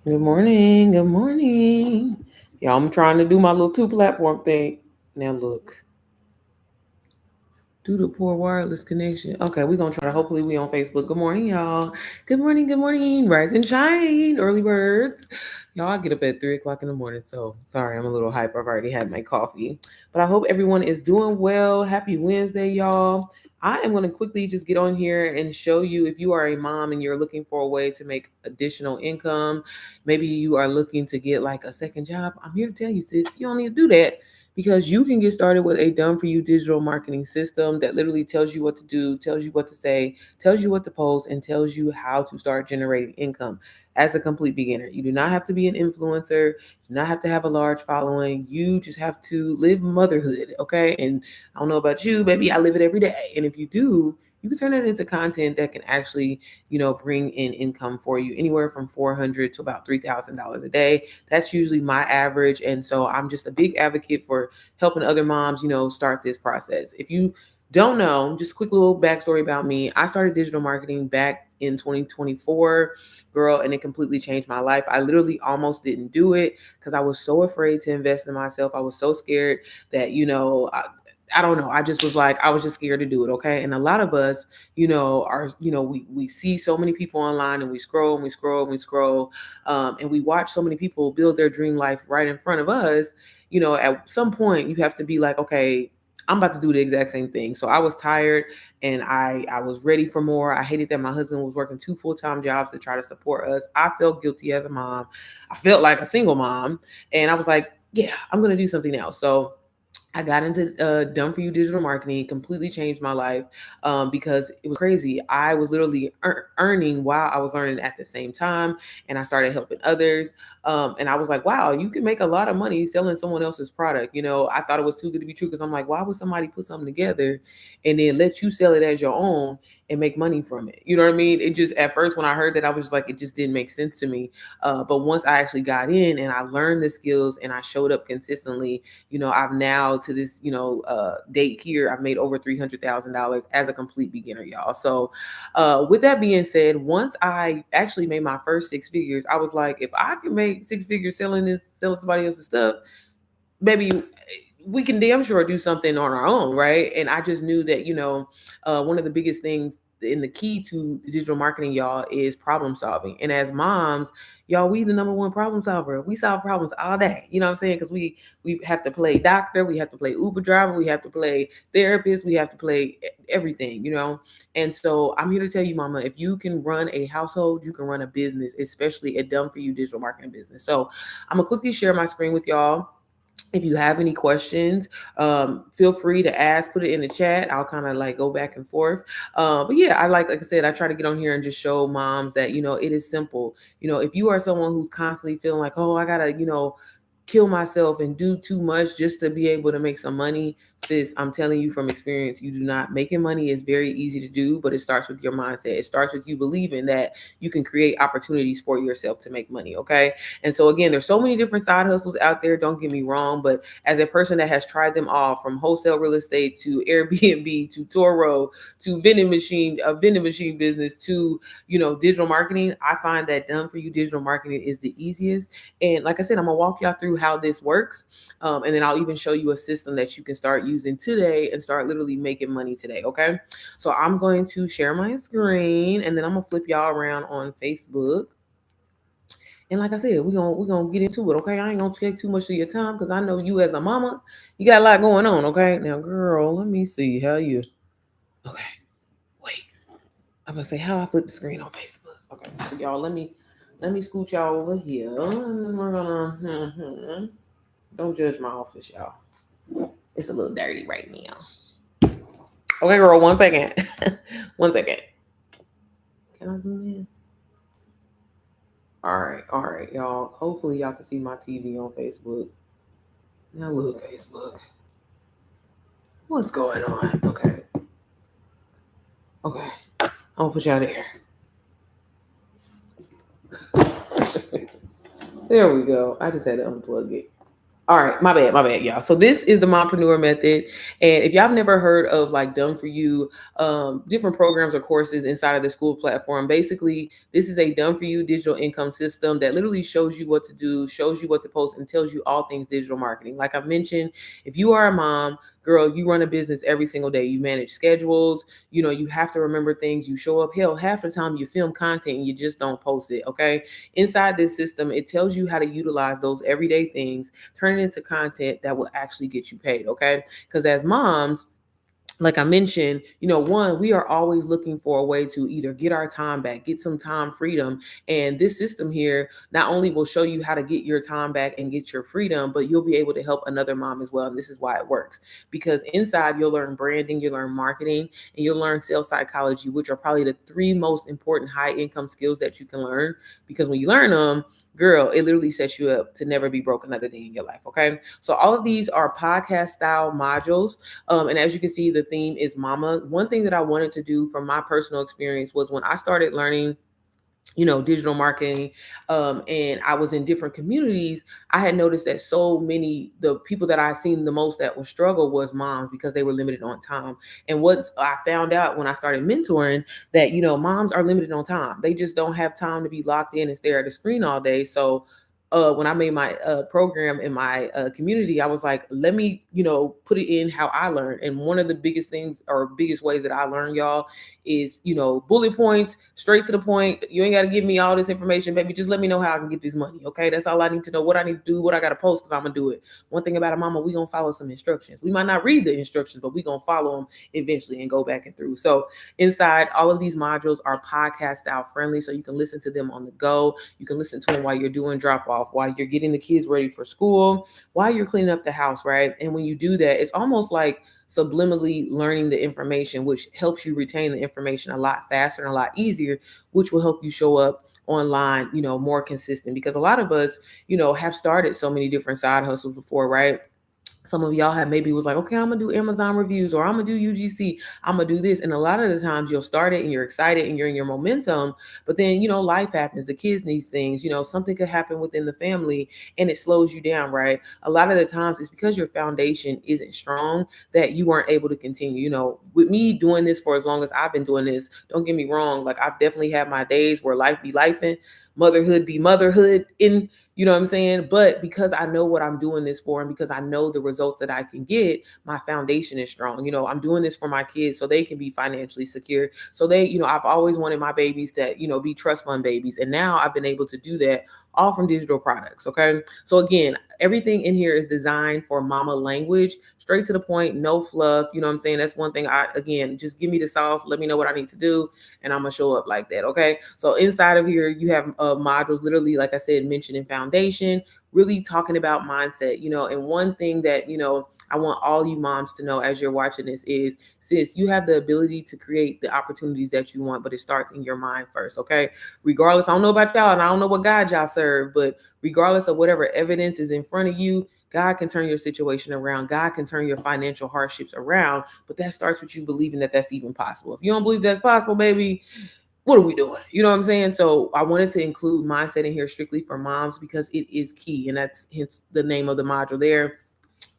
Good morning. Good morning. Y'all, I'm trying to do my little two platform thing. Now look, due to poor wireless connection. Okay, we're gonna try to hopefully we on Facebook. Good morning, y'all. Good morning, good morning. Rise and shine, early birds. Y'all, I get up at 3 o'clock in the morning, so sorry, I'm a little hyper. I've already had my coffee. But I hope everyone is doing well. Happy Wednesday, y'all. I am going to quickly just get on here and show you if you are a mom and you're looking for a way to make additional income. Maybe you are looking to get like a second job. I'm here to tell you, sis, you don't need to do that because you can get started with a done for you digital marketing system that literally tells you what to do, tells you what to say, tells you what to post, and tells you how to start generating income as a complete beginner. You do not have to be an influencer, do not have to have a large following. You just have to live motherhood, okay? And I don't know about you, baby, I live it every day. And if you do, you can turn it into content that can actually, bring in income for you anywhere from $400 to about $3,000 a day. That's usually my average. And so I'm just a big advocate for helping other moms, start this process. If you don't know, just a quick little backstory about me. I started digital marketing back in 2024, girl, and it completely changed my life. I literally almost didn't do it because I was so afraid to invest in myself. I was so scared that, I don't know. I just was like, I was just scared to do it. Okay. And a lot of us, we see so many people online and we scroll and we scroll and we scroll. And we watch so many people build their dream life right in front of us. At some point you have to be like, okay, I'm about to do the exact same thing. So I was tired and I was ready for more. I hated that my husband was working two full-time jobs to try to support us. I felt guilty as a mom. I felt like a single mom. And I was like, yeah, I'm going to do something else. So I got into done for you digital marketing, completely changed my life because it was crazy. I was literally earning while I was learning at the same time, and I started helping others. And I was like, wow, you can make a lot of money selling someone else's product. I thought it was too good to be true because I'm like, why would somebody put something together and then let you sell it as your own and make money from it? You know what I mean? It just at first when I heard that, I was just like, it just didn't make sense to me. But once I actually got in and I learned the skills and I showed up consistently, I've now to this, date here, I've made over $300,000 as a complete beginner, y'all. So, with that being said, once I actually made my first six figures, I was like, if I can make six figures selling somebody else's stuff, baby, we can damn sure do something on our own, right? And I just knew that, one of the biggest things in the key to digital marketing, y'all, is problem solving. And as moms, y'all, we the number one problem solver. We solve problems all day. You know what I'm saying? Because we have to play doctor, we have to play Uber driver, we have to play therapist, we have to play everything. And so I'm here to tell you, mama, if you can run a household, you can run a business, especially a done for you digital marketing business. So I'm gonna quickly share my screen with y'all. If you have any questions, feel free to ask, put it in the chat. I'll kind of like go back and forth. But yeah, like I said, I try to get on here and just show moms that, it is simple. If you are someone who's constantly feeling like, oh, I gotta, kill myself and do too much just to be able to make some money, sis, I'm telling you from experience, you do not. Making money is very easy to do, but it starts with your mindset. It starts with you believing that you can create opportunities for yourself to make money. Okay. And so again, there's so many different side hustles out there, don't get me wrong, but as a person that has tried them all, from wholesale real estate to Airbnb to Toro to vending machine business to, digital marketing, I find that done for you digital marketing is the easiest. And like I said, I'm gonna walk y'all through how this works, and then I'll even show you a system that you can start using today and start literally making money today. Okay, so I'm going to share my screen, and then I'm gonna flip y'all around on Facebook. And like I said, we're gonna get into it. Okay, I ain't gonna take too much of your time because I know you as a mama, you got a lot going on. Okay, now, girl, let me see how you. Okay, wait. I'm gonna say how I flip the screen on Facebook. Okay, so y'all, let me scoot y'all over here, and then we're gonna. Don't judge my office, y'all. It's a little dirty right now. Okay, girl, 1 second. 1 second. Can I zoom in? All right, y'all. Hopefully, y'all can see my TV on Facebook. Now, look, Facebook. What's going on? Okay. Okay. I'm gonna put y'all there. There we go. I just had to unplug it. All right, my bad, y'all. So this is the Mompreneur Method, and if y'all have never heard of like done for you, different programs or courses inside of the school platform, basically this is a done for you digital income system that literally shows you what to do, shows you what to post, and tells you all things digital marketing. Like I mentioned, if you are a mom, girl, you run a business every single day. You manage schedules. You know you have to remember things. You show up. Hell, half the time you film content and you just don't post it. Okay, inside this system, it tells you how to utilize those everyday things, turn it into content that will actually get you paid. Okay, because as moms, like I mentioned, one, we are always looking for a way to either get our time back, get some time freedom. And this system here not only will show you how to get your time back and get your freedom, but you'll be able to help another mom as well. And this is why it works, because inside you'll learn branding, you'll learn marketing, and you'll learn sales psychology, which are probably the three most important high income skills that you can learn. Because when you learn them, girl, it literally sets you up to never be broke another day in your life. Okay. So all of these are podcast style modules. And as you can see, the theme is mama. One thing that I wanted to do from my personal experience was when I started learning digital marketing, and I was in different communities, I had noticed that so many, the people that I seen the most that would struggle was moms, because they were limited on time. And what I found out when I started mentoring, that moms are limited on time. They just don't have time to be locked in and stare at a screen all day. So when I made my program in my community, I was like, let me, put it in how I learn. And one of the biggest things or biggest ways that I learn, y'all, is, bullet points, straight to the point. You ain't got to give me all this information, baby. Just let me know how I can get this money. Okay. That's all I need to know. What I need to do, what I got to post, because I'm going to do it. One thing about a mama, we going to follow some instructions. We might not read the instructions, but we going to follow them eventually and go back and through. So inside, all of these modules are podcast style friendly. So you can listen to them on the go. You can listen to them while you're doing drop off, while you're getting the kids ready for school, while you're cleaning up the house, right? And when you do that, it's almost like subliminally learning the information, which helps you retain the information a lot faster and a lot easier, which will help you show up online, more consistent. Because a lot of us, have started so many different side hustles before, right? Some of y'all have maybe was like, okay, I'm gonna do Amazon reviews, or I'm gonna do UGC, I'm gonna do this. And a lot of the times you'll start it and you're excited and you're in your momentum, but then, life happens, the kids need things, something could happen within the family and it slows you down, right? A lot of the times it's because your foundation isn't strong that you weren't able to continue. With me doing this for as long as I've been doing this, don't get me wrong, like I've definitely had my days where life be lifing, motherhood be motherhood in, you know what I'm saying? But because I know what I'm doing this for, and because I know the results that I can get, my foundation is strong. I'm doing this for my kids so they can be financially secure. So they, I've always wanted my babies to, be trust fund babies. And now I've been able to do that all from digital products. Okay. So again, everything in here is designed for mama language, straight to the point, no fluff. You know what I'm saying? That's one thing again, just give me the sauce, let me know what I need to do, and I'm going to show up like that. Okay. So inside of here, you have modules, literally, like I said, mentioning foundation, really talking about mindset, and one thing that, I want all you moms to know as you're watching this is, sis, you have the ability to create the opportunities that you want, but it starts in your mind first. Okay. Regardless, I don't know about y'all and I don't know what God y'all serve, but regardless of whatever evidence is in front of you, God can turn your situation around. God can turn your financial hardships around, but that starts with you believing that that's even possible. If you don't believe that's possible, baby, what are we doing? You know what I'm saying? So I wanted to include mindset in here strictly for moms because it is key. And that's hence the name of the module there.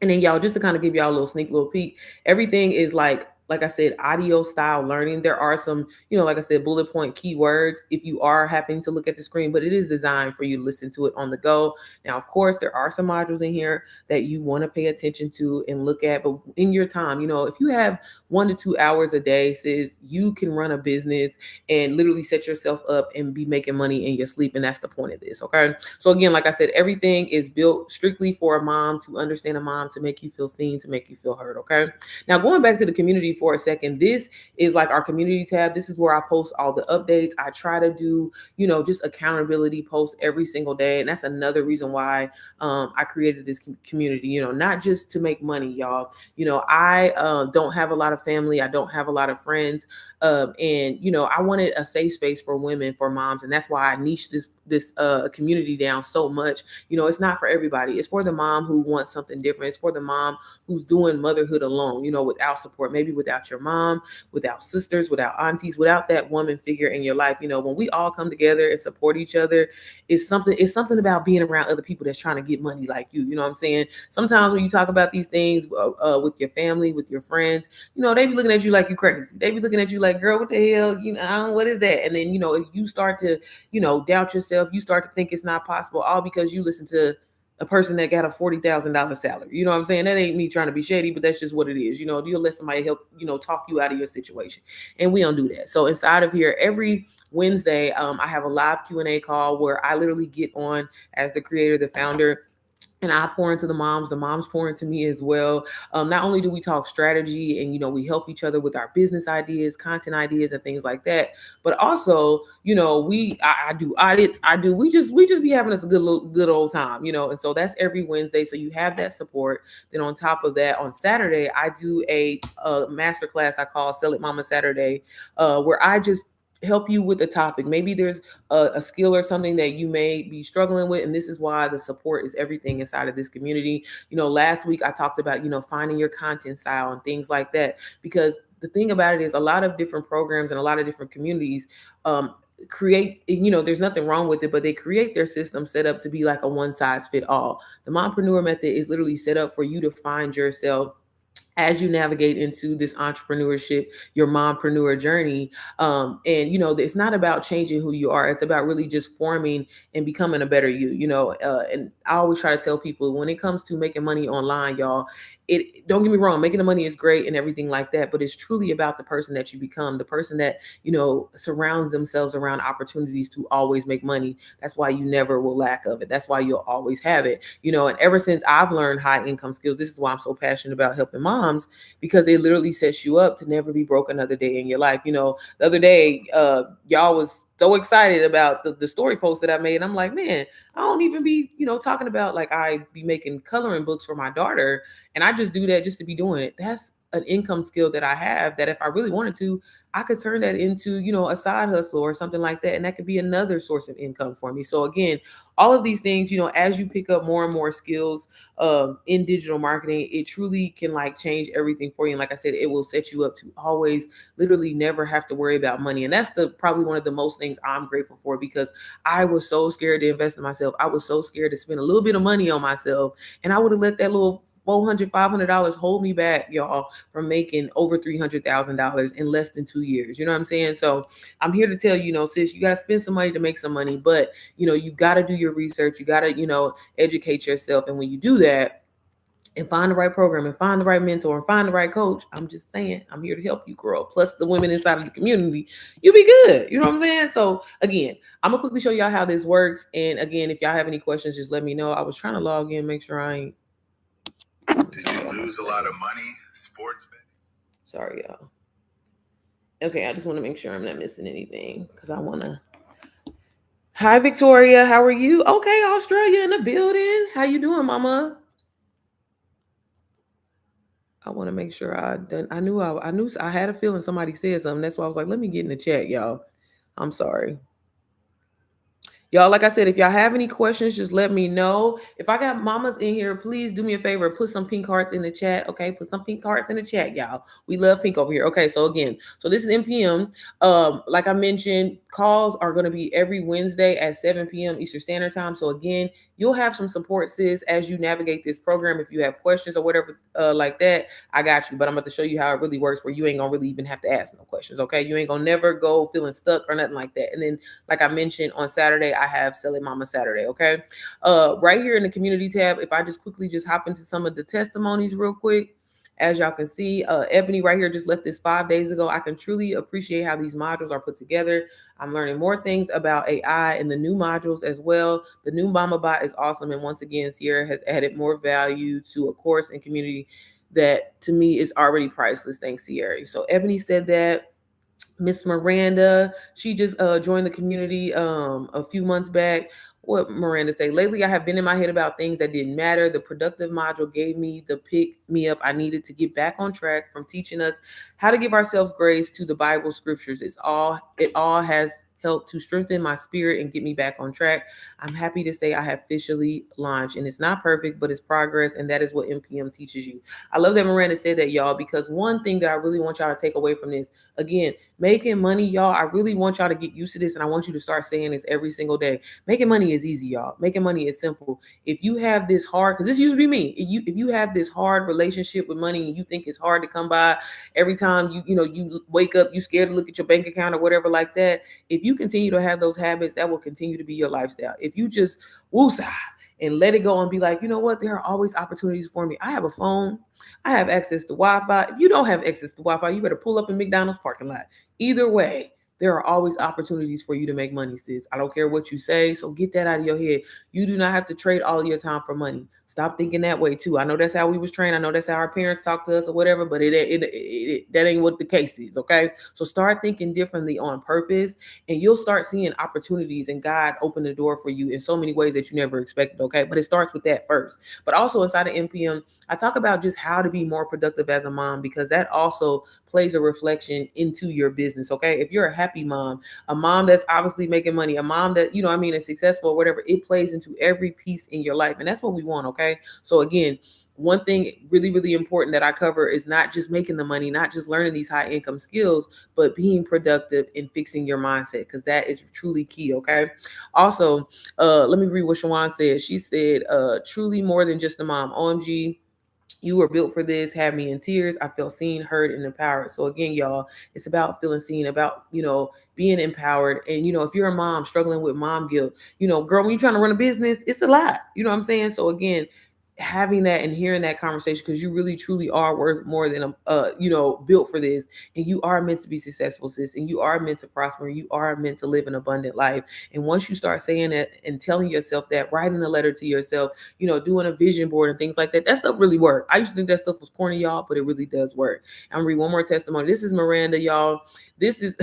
And then y'all, just to kind of give y'all a little sneak little peek, everything is like I said, audio style learning. There are some, like I said, bullet point keywords if you are having to look at the screen, but it is designed for you to listen to it on the go. Now, of course, there are some modules in here that you want to pay attention to and look at, but in your time, if you have 1 to 2 hours a day, sis, you can run a business and literally set yourself up and be making money in your sleep. And that's the point of this. Okay. So again, like I said, everything is built strictly for a mom, to understand a mom, to make you feel seen, to make you feel heard. Okay. Now, going back to the community for a second, this is like our community tab. This is where I post all the updates. I try to do, just accountability posts every single day. And that's another reason why I created this community, not just to make money, y'all. I don't have a lot of family. I don't have a lot of friends. And, I wanted a safe space for women, for moms. And that's why I niched this this community down so much. It's not for everybody. It's for the mom who wants something different. It's for the mom who's doing motherhood alone, without support, maybe without your mom, without sisters, without aunties, without that woman figure in your life. When we all come together and support each other, it's something about being around other people that's trying to get money like you. You know what I'm saying? Sometimes when you talk about these things with your family, with your friends, they be looking at you like you crazy. They be looking at you like, girl, what the hell? What is that? And then, if you start to, doubt yourself, you start to think it's not possible, all because you listen to a person that got a $40,000 salary. You know what I'm saying? That ain't me trying to be shady, but that's just what it is. You'll let somebody help, talk you out of your situation. And we don't do that. So inside of here, every Wednesday, I have a live Q&A call where I literally get on as the creator, the founder, and I pour into the moms pour into me as well. Not only do we talk strategy and, we help each other with our business ideas, content ideas, and things like that, but also, I do audits. We just be having us a good old time, and so that's every Wednesday. So you have that support. Then on top of that, on Saturday, I do a masterclass I call Sell It Mama Saturday, where I just help you with the topic. Maybe there's a skill or something that you may be struggling with, and this is why the support is everything inside of this community. Last week I talked about finding your content style and things like that, because the thing about it is a lot of different programs and a lot of different communities create, there's nothing wrong with it, but they create their system set up to be like a one size fit all. The Mompreneur Method is literally set up for you to find yourself as you navigate into this entrepreneurship, your mompreneur journey. And it's not about changing who you are. It's about really just forming and becoming a better you. And I always try to tell people, when it comes to making money online, y'all, it don't get me wrong, making the money is great and everything like that, but it's truly about the person that you become, the person that surrounds themselves around opportunities to always make money. That's why you never will lack of it. That's why you'll always have it. And ever since I've learned high income skills, this is why I'm so passionate about helping moms, because it literally sets you up to never be broke another day in your life. The other day, y'all was so excited about the story post that I made. I'm like, man, I don't even be, talking about, like, I be making coloring books for my daughter, and I just do that just to be doing it. That's an income skill that I have that if I really wanted to, I could turn that into, a side hustle or something like that. And that could be another source of income for me. So again, all of these things, as you pick up more and more skills in digital marketing, it truly can like change everything for you. And like I said, it will set you up to always literally never have to worry about money. And that's probably one of the most things I'm grateful for, because I was so scared to invest in myself. I was so scared to spend a little bit of money on myself. And I would have let that little $400, $500 hold me back, y'all, from making over $300,000 in less than 2 years. You know what I'm saying? So I'm here to tell you, sis, you got to spend some money to make some money, but you got to do your research. You got to, educate yourself. And when you do that, and find the right program and find the right mentor and find the right coach, I'm just saying, I'm here to help you grow. Plus the women inside of the community, you'll be good. You know what I'm saying? So again, I'm gonna quickly show y'all how this works. And again, if y'all have any questions, just let me know. I was trying to log in, make sure I ain't. Did you lose a lot of money sports betting? Sorry, y'all. Okay, I just want to make sure I'm not missing anything, because I want to. Hi, Victoria. How are you? Okay, Australia in the building. How you doing, mama? I want to make sure I knew I had a feeling somebody said something. That's why I was like, let me get in the chat, y'all. I'm sorry. Y'all, like I said, if y'all have any questions, just let me know. If I got mamas in here, please do me a favor, put some pink hearts in the chat. Okay, put some pink hearts in the chat, y'all. We love pink over here. Okay, so again, so this is NPM. Like I mentioned, calls are going to be every Wednesday at 7 p.m. Eastern Standard Time. So again, you'll have some support, sis, as you navigate this program. If you have questions or whatever like that, I got you. But I'm about to show you how it really works, where you ain't gonna really even have to ask no questions. Okay, you ain't gonna never go feeling stuck or nothing like that. And then, like I mentioned, on Saturday, I have Sell It Mama Saturday. Okay, right here in the community tab, if I just quickly just hop into some of the testimonies real quick. As y'all can see, Ebony right here just left this 5 days ago. I can truly appreciate how these modules are put together. I'm learning more things about AI and the new modules as well. The new Mama Bot is awesome. And once again, Sierra has added more value to a course and community that to me is already priceless. Thanks, Sierra. So Ebony said that. Miss Miranda, she just joined the community a few months back. What Miranda say? Lately, I have been in my head about things that didn't matter. The productive module gave me the pick me up I needed to get back on track, from teaching us how to give ourselves grace to the Bible scriptures. It all has helped to strengthen my spirit and get me back on track. I'm happy to say I have officially launched, and it's not perfect, but it's progress, and that is what MPM teaches you. I love that Miranda said that, y'all, because one thing that I really want y'all to take away from this, again, making money, y'all, I really want y'all to get used to this, and I want you to start saying this every single day. Making money is easy, y'all. Making money is simple. If you have this hard, because this used to be me, if you have this hard relationship with money and you think it's hard to come by, every time you wake up, you scared to look at your bank account or whatever like that. If you continue to have those habits, that will continue to be your lifestyle. If you just woosah and let it go and be like, you know what, there are always opportunities for me. I have a phone, I have access to Wi-Fi. If you don't have access to Wi-Fi, you better pull up in McDonald's parking lot. Either way, there are always opportunities for you to make money, sis. I don't care what you say, so get that out of your head. You do not have to trade all your time for money. Stop thinking that way too. I know that's how we was trained. I know that's how our parents talk to us or whatever, but that ain't what the case is, okay? So start thinking differently on purpose, and you'll start seeing opportunities and God open the door for you in so many ways that you never expected, okay? But it starts with that first. But also inside of MPM, I talk about just how to be more productive as a mom, because that also plays a reflection into your business, okay? If you're a happy mom, a mom that's obviously making money, a mom that, is successful or whatever, it plays into every piece in your life. And that's what we want, okay? So again, one thing really, really important that I cover is not just making the money, not just learning these high income skills, but being productive and fixing your mindset, because that is truly key, okay? Also, let me read what Shawan said. She said, truly more than just a mom. OMG, you were built for this, had me in tears. I felt seen, heard, and empowered. So again, y'all, it's about feeling seen, about, being empowered. And, if you're a mom struggling with mom guilt, girl, when you're trying to run a business, it's a lot. You know what I'm saying? So again, having that and hearing that conversation, because you really truly are worth more than built for this, and you are meant to be successful, sis, and you are meant to prosper, and you are meant to live an abundant life. And once you start saying that and telling yourself that, writing a letter to yourself, doing a vision board and things like that, that stuff really work. I used to think that stuff was corny, y'all, but it really does work. I'm gonna read one more testimony. This is Miranda, y'all. This is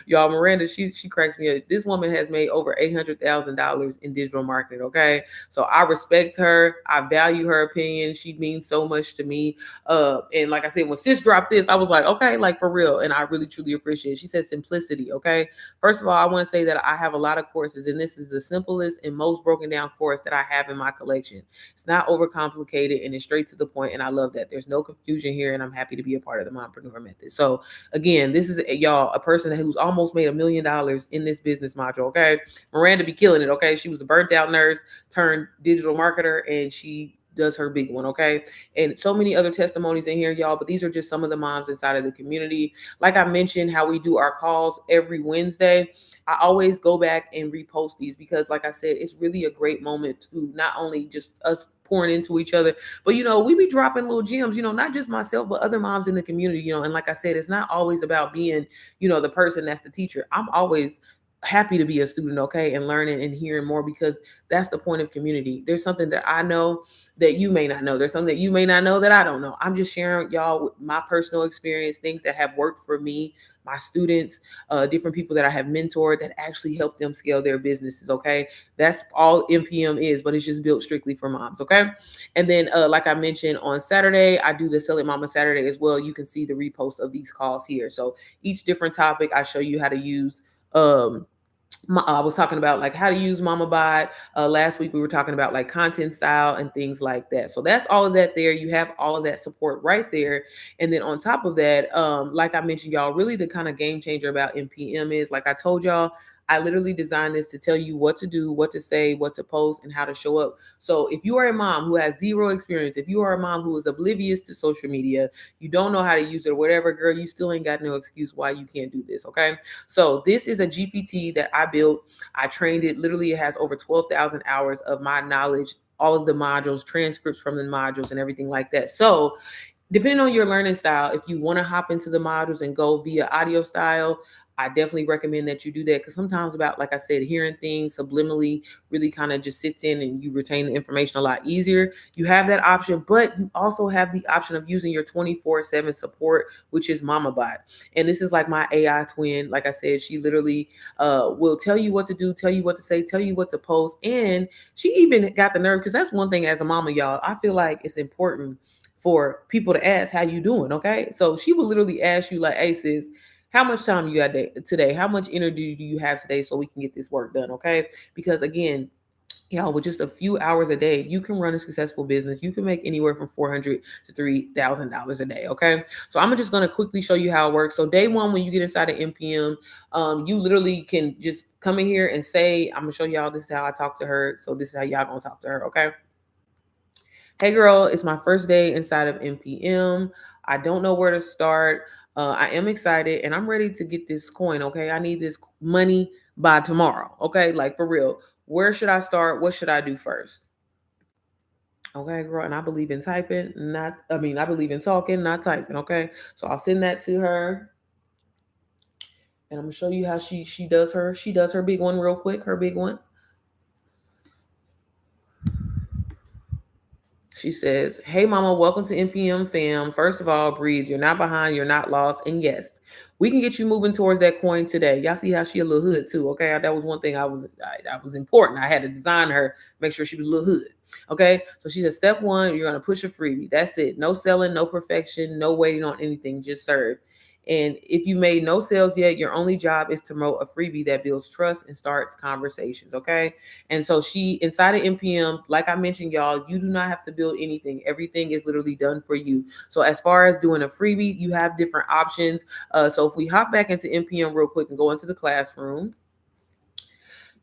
y'all, Miranda, she cracks me up. This woman has made over $800,000 in digital marketing, okay? So I respect her. I value her opinion. She means so much to me. And like I said, when sis dropped this, I was like, okay, like for real. And I really truly appreciate it. She said simplicity, okay? First of all, I want to say that I have a lot of courses, and this is the simplest and most broken down course that I have in my collection. It's not overcomplicated, and it's straight to the point, and I love that. There's no confusion here, and I'm happy to be a part of the Mompreneur Method. So again, this is, y'all, a person who's almost made $1 million in this business module, okay? Miranda be killing it, okay? She was a burnt out nurse turned digital marketer, and she does her big one, okay? And so many other testimonies in here, y'all, but these are just some of the moms inside of the community. Like I mentioned, how we do our calls every Wednesday. I always go back and repost these, because like I said, it's really a great moment to not only just us pouring into each other, but we be dropping little gems, not just myself, but other moms in the community, and like I said, it's not always about being, the person that's the teacher. I'm always happy to be a student, okay, and learning and hearing more, because that's the point of community. There's something that I know that you may not know. There's something that you may not know that I don't know. I'm just sharing, y'all, my personal experience, things that have worked for me, my students, different people that I have mentored that actually help them scale their businesses, okay? That's all MPM is, but it's just built strictly for moms, okay? And then, like I mentioned, on Saturday, I do the Sell It Mama Saturday as well. You can see the repost of these calls here. So each different topic, I show you how to use. I was talking about like how to use Mama Bot. Last week we were talking about like content style and things like that. So that's all of that there. You have all of that support right there. And then on top of that, like I mentioned, y'all, really the kind of game changer about MPM is, like I told y'all, I literally designed this to tell you what to do, what to say, what to post, and how to show up. So if you are a mom who has zero experience, if you are a mom who is oblivious to social media, you don't know how to use it or whatever, girl, you still ain't got no excuse why you can't do this, okay? So this is a GPT that I built. I trained it. Literally, it has over 12,000 hours of my knowledge, all of the modules, transcripts from the modules, and everything like that. So depending on your learning style, if you want to hop into the modules and go via audio style, I definitely recommend that you do that, because sometimes, about, like I said, hearing things subliminally really kind of just sits in and you retain the information a lot easier. You have that option, but you also have the option of using your 24/7 support, which is Mama Bot. And this is like my AI twin. Like I said, she literally will tell you what to do, tell you what to say, tell you what to post. And she even got the nerve, because that's one thing as a mama, y'all, I feel like it's important for people to ask how you doing, okay? So she will literally ask you like, hey sis, how much time you got today, how much energy do you have today so we can get this work done, okay? Because again, y'all, with just a few hours a day, you can run a successful business. You can make anywhere from $400 to $3,000 a day. Okay, so I'm just gonna quickly show you how it works. So day one, when you get inside of NPM, you literally can just come in here and say, "I'm gonna show y'all. This is how I talk to her. So this is how y'all gonna talk to her." Okay. Hey girl, it's my first day inside of NPM. I don't know where to start. I am excited and I'm ready to get this coin. Okay, I need this money by tomorrow. Okay, like for real. Where should I start? What should I do first? Okay, girl, and I believe in typing, I believe in talking, not typing. Okay, so I'll send that to her, and I'm gonna show you how she does her big one real quick. Her big one. She says, "Hey, mama, welcome to NPM fam. First of all, breathe. You're not behind. You're not lost. And yes, we can get you moving towards that coin today." Y'all see how she a little hood too. Okay, that was one thing that was important. I had to design her, make sure she was a little hood. Okay, so she said, "Step one, you're gonna push a freebie. That's it. No selling, no perfection, no waiting on anything. Just serve." And if you made no sales yet, your only job is to promote a freebie that builds trust and starts conversations. Okay. And so she inside of NPM, like I mentioned, y'all, you do not have to build anything. Everything is literally done for you. So as far as doing a freebie, you have different options. So if we hop back into NPM real quick and go into the classroom,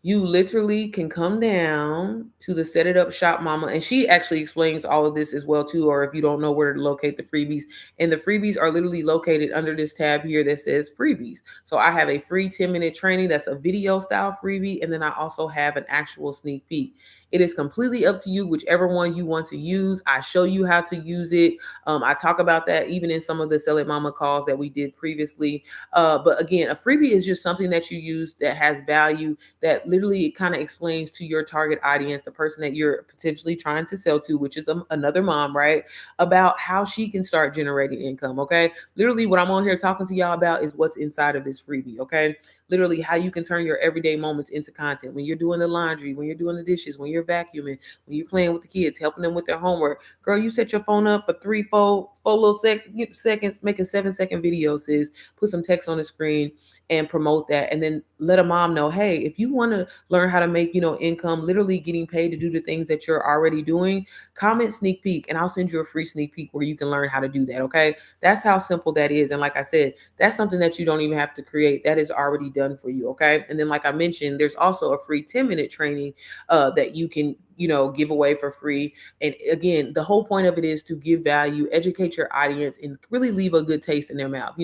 you literally can come down to the set it up shop mama, and she actually explains all of this as well too, or if you don't know where to locate the freebies, and the freebies are literally located under this tab here that says freebies. So I have a free 10-minute training that's a video style freebie, and then I also have an actual sneak peek. It is completely up to you, whichever one you want to use. I show you how to use it. I talk about that even in some of the Sell It Mama calls that we did previously. But again, a freebie is just something that you use that has value, that literally kind of explains to your target audience, the person that you're potentially trying to sell to, which is another mom, right? About how she can start generating income. Okay. Literally, what I'm on here talking to y'all about is what's inside of this freebie. Okay. Literally, how you can turn your everyday moments into content when you're doing the laundry, when you're doing the dishes, when you're vacuuming, when you're playing with the kids, helping them with their homework. Girl, you set your phone up for four little seconds, making 7-second videos, sis. Put some text on the screen and promote that, and then let a mom know, hey, if you want to learn how to make income, literally getting paid to do the things that you're already doing, comment sneak peek and I'll send you a free sneak peek where you can learn how to do that. Okay, that's how simple that is. And like I said, that's something that you don't even have to create, that is already done for you. Okay, and then like I mentioned, there's also a free 10-minute training that you can give away for free. And again, the whole point of it is to give value, educate your audience, and really leave a good taste in their mouth.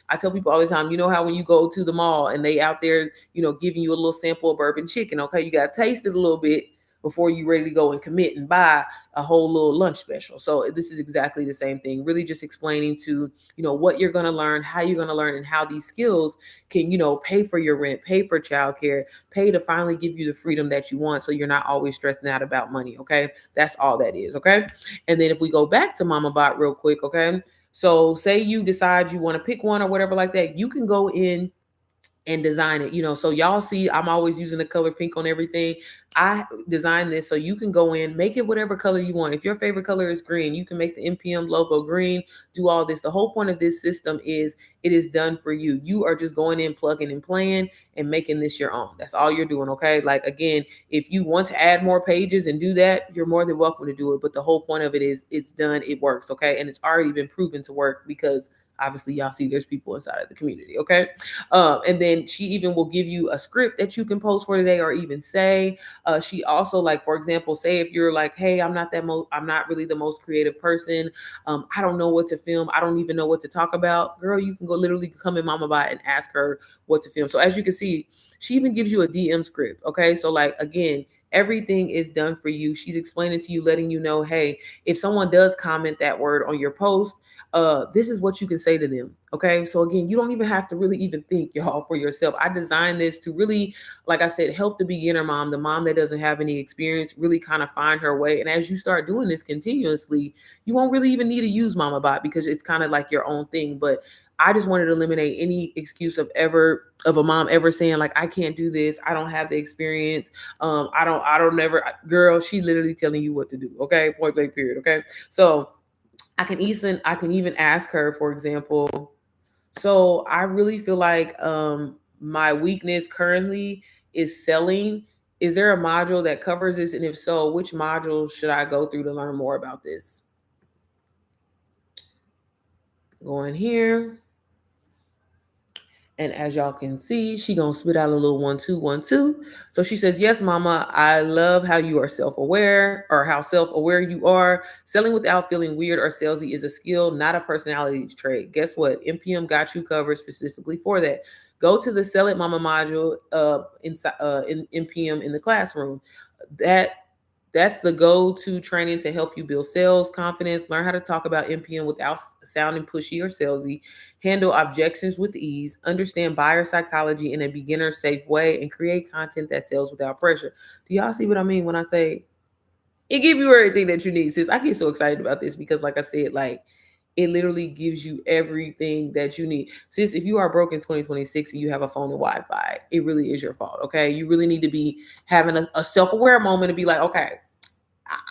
I tell people all the time, how when you go to the mall and they out there, giving you a little sample of bourbon chicken, okay, you got to taste it a little bit before you're ready to go and commit and buy a whole little lunch special. So this is exactly the same thing, really just explaining to, what you're going to learn, how you're going to learn, and how these skills can, pay for your rent, pay for childcare, pay to finally give you the freedom that you want, so you're not always stressing out about money. Okay, that's all that is. Okay, and then if we go back to Mama Bot real quick, okay, so say you decide you want to pick one or whatever like that, you can go in and design it. So y'all see I'm always using the color pink on everything. I designed this so you can go in, make it whatever color you want. If your favorite color is green, you can make the NPM logo green, do all this. The whole point of this system is it is done for you. You are just going in, plugging and playing and making this your own. That's all you're doing. Okay, like again, if you want to add more pages and do that, you're more than welcome to do it, but the whole point of it is it's done, it works. Okay, and it's already been proven to work because obviously y'all see there's people inside of the community. Okay, and then she even will give you a script that you can post for today, or even say. She also, like, for example, say if you're like, hey, I'm not really the most creative person. I don't know what to film. I don't even know what to talk about. Girl, you can go literally come in Mama Bot and ask her what to film. So as you can see, she even gives you a DM script. Okay, so like again, everything is done for you. She's explaining to you, letting you know, hey, if someone does comment that word on your post, this is what you can say to them. Okay, so again, you don't even have to really even think, y'all, for yourself. I designed this to really, like I said, help the beginner mom, the mom that doesn't have any experience, really kind of find her way. And as you start doing this continuously, you won't really even need to use Mama Bot because it's kind of like your own thing. But I just wanted to eliminate any excuse of a mom ever saying like, I can't do this, I don't have the experience, I don't never. Girl, she literally telling you what to do. Okay, point blank period. Okay, so I can even ask her, for example, So I really feel like my weakness currently is selling. Is there a module that covers this? And if so, which modules should I go through to learn more about this? Go in here. And as y'all can see, she gonna spit out a little 1 2 1 2. So she says, "Yes, Mama, I love how you are self-aware, or how self-aware you are. Selling without feeling weird or salesy is a skill, not a personality trait. Guess what? MPM got you covered specifically for that. Go to the Sell It Mama module in MPM in the classroom. That that's the go-to training to help you build sales confidence, learn how to talk about MPM without sounding pushy or salesy, handle objections with ease, understand buyer psychology in a beginner safe way, and create content that sells without pressure." Do y'all see what I mean when I say it gives you everything that you need, sis? I get so excited about this because, like I said, like it literally gives you everything that you need. Sis, if you are broke in 2026 and you have a phone and Wi-Fi, it really is your fault. Okay. You really need to be having a self-aware moment to be like, okay,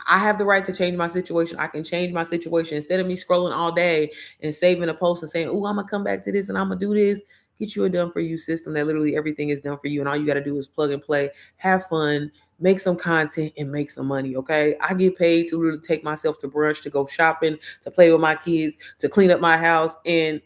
I have the right to change my situation. I can change my situation instead of me scrolling all day and saving a post and saying, "Oh, I'm gonna come back to this and I'm gonna do this." Get you a done for you system that literally everything is done for you, and all you got to do is plug and play, have fun, make some content, and make some money. Okay, I get paid to really take myself to brunch, to go shopping, to play with my kids, to clean up my house, and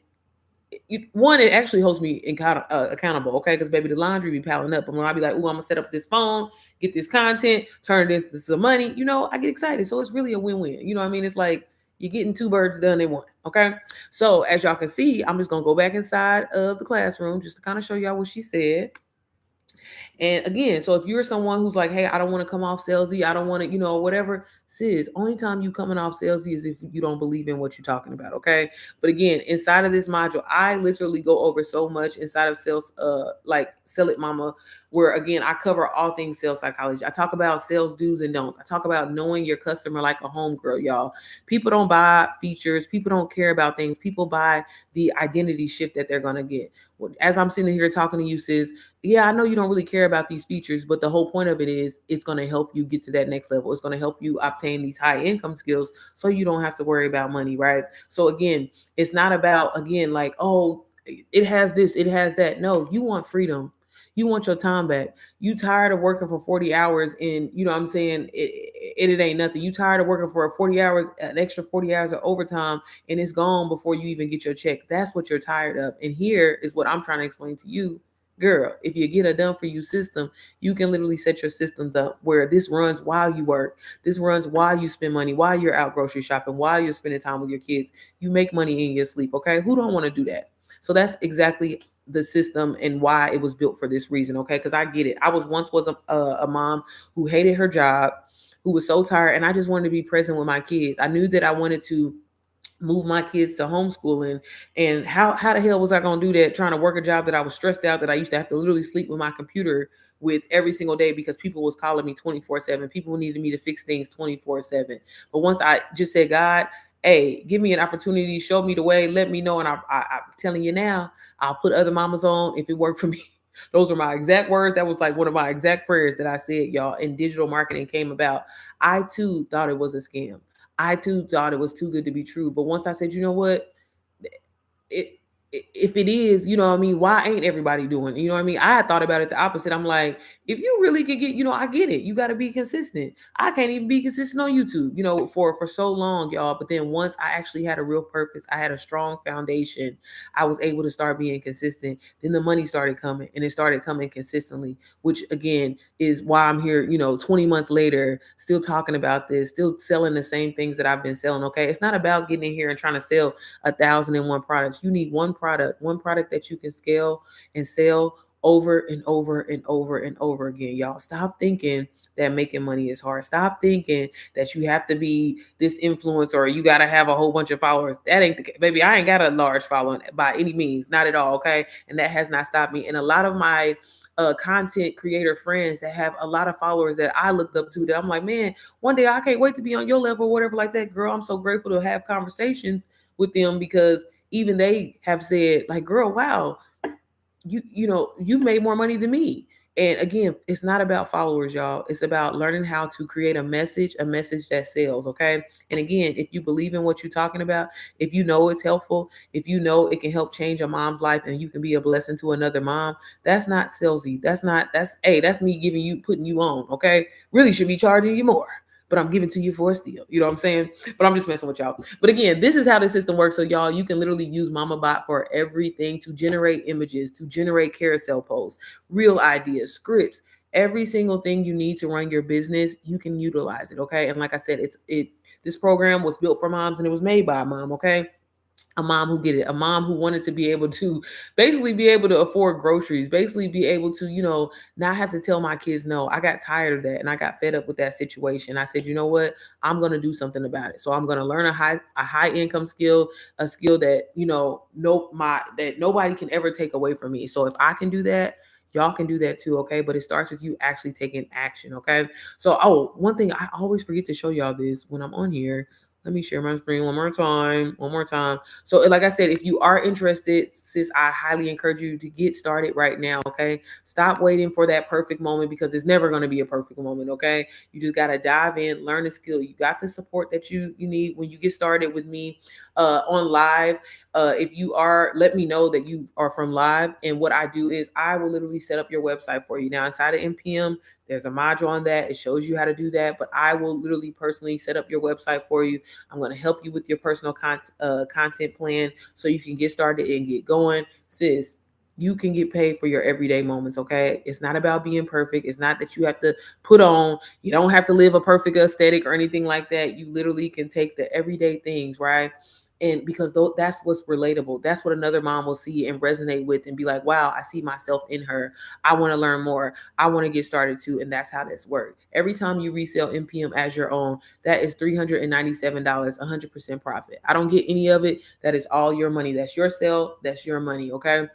one, it actually holds me accountable, okay? Because baby, the laundry be piling up, and when I be like, "Ooh, I'm gonna set up this phone, get this content, turn it into some money," I get excited. So it's really a win-win. You know what I mean? It's like you're getting two birds done in one. Okay. So as y'all can see, I'm just gonna go back inside of the classroom just to kind of show y'all what she said. And again, so if you're someone who's like, "Hey, I don't want to come off salesy, I don't want to, whatever," sis, only time you coming off salesy is if you don't believe in what you're talking about, okay? But again, inside of this module, I literally go over so much inside of sales, like Sell It Mama, where again, I cover all things sales psychology. I talk about sales do's and don'ts. I talk about knowing your customer like a homegirl, y'all. People don't buy features, people don't care about things, people buy the identity shift that they're gonna get. As I'm sitting here talking to you, sis, yeah, I know you don't really care about these features, but the whole point of it is it's going to help you get to that next level. It's going to help you obtain these high income skills so you don't have to worry about money, right? So again, it's not about, again, like, oh, it has this, it has that. No, you want freedom. You want your time back. You tired of working for 40 hours and you know what I'm saying? It ain't nothing. You tired of working for 40 hours, an extra 40 hours of overtime, and it's gone before you even get your check. That's what you're tired of. And here is what I'm trying to explain to you. Girl, if you get a done for you system, you can literally set your systems up where this runs while you work. This runs while you spend money, while you're out grocery shopping, while you're spending time with your kids. You make money in your sleep, okay? Who don't want to do that? So that's exactly the system and why it was built for this reason, okay? Because I get it. I was a mom who hated her job, who was so tired, and I just wanted to be present with my kids. I knew that I wanted to move my kids to homeschooling, and how the hell was I going to do that trying to work a job that I was stressed out, that I used to have to literally sleep with my computer with every single day because people was calling me 24/7, people needed me to fix things 24/7. But once I just said, "God, hey, give me an opportunity, show me the way, let me know," and I'm telling you now, I'll put other mamas on if it worked for me. Those are my exact words. That was like one of my exact prayers that I said, y'all, and digital marketing came about. I too thought it was a scam. I too thought it was too good to be true. But once I said, you know what, it if it is, you know what I mean, why ain't everybody doing it? You know what I mean? I had thought about it the opposite. I'm like, if you really could get, I get it. You got to be consistent. I can't even be consistent on YouTube, for so long, y'all. But then once I actually had a real purpose, I had a strong foundation, I was able to start being consistent. Then the money started coming, and it started coming consistently, which again is why I'm here, 20 months later, still talking about this, still selling the same things that I've been selling. Okay. It's not about getting in here and trying to sell 1,001 products. You need one product that you can scale and sell over and over and over and over again. Y'all stop thinking that making money is hard. Stop thinking that you have to be this influencer or you got to have a whole bunch of followers. That ain't the case. Baby, I ain't got a large following by any means, not at all. Okay. And that has not stopped me. And a lot of my content creator friends that have a lot of followers that I looked up to, that I'm like, man, one day I can't wait to be on your level or whatever like that. Girl, I'm so grateful to have conversations with them because even they have said like, girl, wow, you've made more money than me. And again, it's not about followers, y'all. It's about learning how to create a message that sells, okay? And again, if you believe in what you're talking about, if you know it's helpful, if you know it can help change a mom's life and you can be a blessing to another mom, that's not salesy. That's me giving you, putting you on, okay? Really should be charging you more. But I'm giving to you for a steal. You know what I'm saying? But I'm just messing with y'all. But again, this is how the system works. So y'all, you can literally use Mama Bot for everything, to generate images, to generate carousel posts, real ideas, scripts, every single thing you need to run your business, you can utilize it. Okay. And like I said, this program was built for moms and it was made by a mom. Okay, a mom who get it, a mom who wanted to be able to basically be able to afford groceries, basically be able to, not have to tell my kids no. I got tired of that and I got fed up with that situation. I said, you know what? I'm going to do something about it. So I'm going to learn a high income skill, a skill that, that nobody can ever take away from me. So if I can do that, y'all can do that too, okay? But it starts with you actually taking action, okay? So, one thing I always forget to show y'all this when I'm on here. Let me share my screen one more time. One more time. So, like I said, if you are interested, sis, I highly encourage you to get started right now. Okay. Stop waiting for that perfect moment, because it's never going to be a perfect moment. Okay. You just got to dive in, learn the skill. You got the support that you need when you get started with me on live. If you are, let me know that you are from live. And what I do is I will literally set up your website for you. Now, inside of NPM, there's a module on that. It shows you how to do that. But I will literally personally set up your website for you. I'm going to help you with your personal content plan so you can get started and get going. Sis, you can get paid for your everyday moments, okay? It's not about being perfect. It's not that you have to put on, you don't have to live a perfect aesthetic or anything like that. You literally can take the everyday things, right? And because that's what's relatable. That's what another mom will see and resonate with and be like, wow, I see myself in her. I want to learn more. I want to get started too. And that's how this works. Every time you resell NPM as your own, that is $397, 100% profit. I don't get any of it. That is all your money. That's your sale. That's your money. Okay.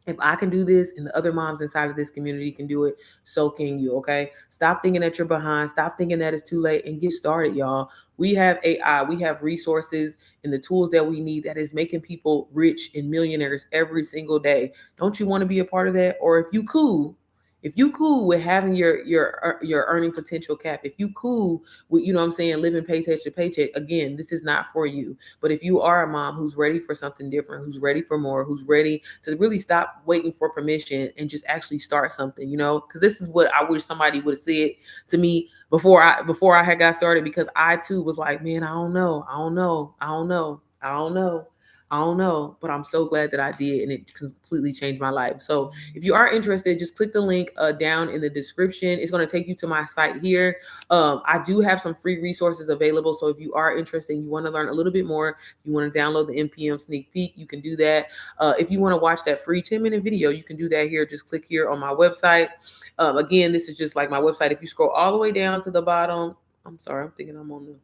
If I can do this and the other moms inside of this community can do it, so can you. Okay. Stop thinking that you're behind. Stop thinking that it's too late and get started, y'all. We have AI, we have resources and the tools that we need that is making people rich and millionaires every single day. Don't you want to be a part of that? Or if you cool with having your earning potential cap, if you cool with, you know what I'm saying, living paycheck to paycheck, again, this is not for you. But if you are a mom who's ready for something different, who's ready for more, who's ready to really stop waiting for permission and just actually start something, because this is what I wish somebody would have said to me before I had got started, because I too was like, man, I don't know, I don't know, I don't know, I don't know. I don't know, but I'm so glad that I did, and it completely changed my life. So, if you are interested, just click the link down in the description. It's going to take you to my site here. I do have some free resources available. So, if you are interested and you want to learn a little bit more, you want to download the NPM sneak peek, you can do that. If you want to watch that free 10-minute video, you can do that here. Just click here on my website. Again, this is just like my website. If you scroll all the way down to the bottom, I'm sorry, I'm thinking I'm on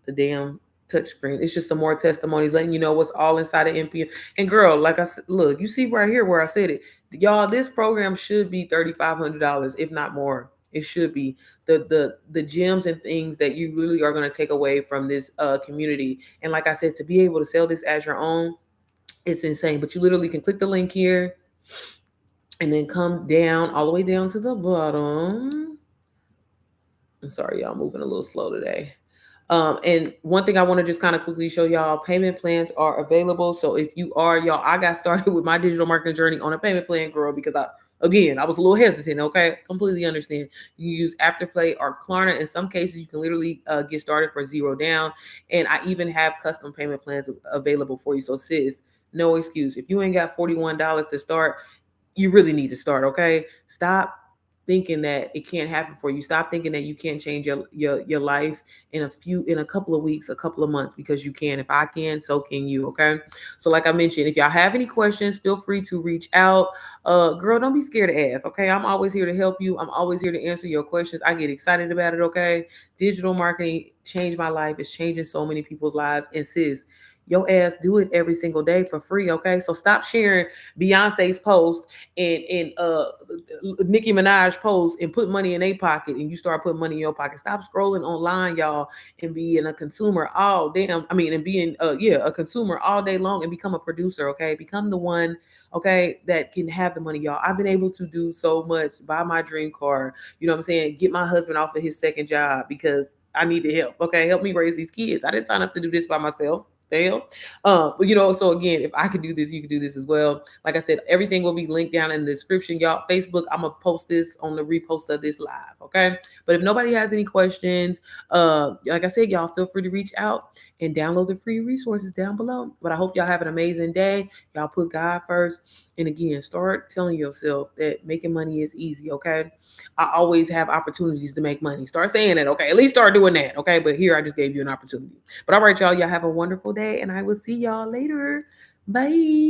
the damn touch screen. It's just some more testimonies letting you know what's all inside of NPM. And girl, like I said, look, you see right here where I said it. Y'all, this program should be $3,500, if not more. It should be the gems and things that you really are going to take away from this community. And like I said, to be able to sell this as your own, it's insane. But you literally can click the link here and then come down all the way down to the bottom. I'm sorry, y'all, moving a little slow today. And one thing I want to just kind of quickly show y'all, payment plans are available. So if you are, y'all, I got started with my digital marketing journey on a payment plan, girl, because I was a little hesitant. Okay. Completely understand. You use Afterpay or Klarna. In some cases, you can literally get started for zero down. And I even have custom payment plans available for you. So sis, no excuse. If you ain't got $41 to start, you really need to start. Okay. Stop thinking that it can't happen for you. Stop thinking that you can't change your life in a couple of weeks, a couple of months, because you can. If I can, so can you. Okay. So like I mentioned, if y'all have any questions, feel free to reach out. Girl, don't be scared to ask. Okay. I'm always here to help you. I'm always here to answer your questions. I get excited about it. Okay. Digital marketing changed my life. It's changing so many people's lives. And sis, your ass do it every single day for free, okay? So stop sharing Beyonce's post and Nicki Minaj post and put money in their pocket, and you start putting money in your pocket. Stop scrolling online, y'all, and being a consumer all damn. I mean, and being a consumer all day long, and become a producer, okay? Become the one, okay, that can have the money, y'all. I've been able to do so much, buy my dream car, you know what I'm saying? Get my husband off of his second job because I needed help. Okay, help me raise these kids. I didn't sign up to do this by myself. The hell? But so again, if I could do this, you can do this as well. Like I said, everything will be linked down in the description, y'all. Facebook, I'm gonna post this on the repost of this live, okay? But if nobody has any questions, like I said, y'all feel free to reach out and download the free resources down below. But I hope y'all have an amazing day. Y'all put God first, and again, start telling yourself that making money is easy, okay? I always have opportunities to make money. Start saying that, okay? At least start doing that, okay? But here I just gave you an opportunity. But all right, y'all have a wonderful day, and I will see y'all later. Bye.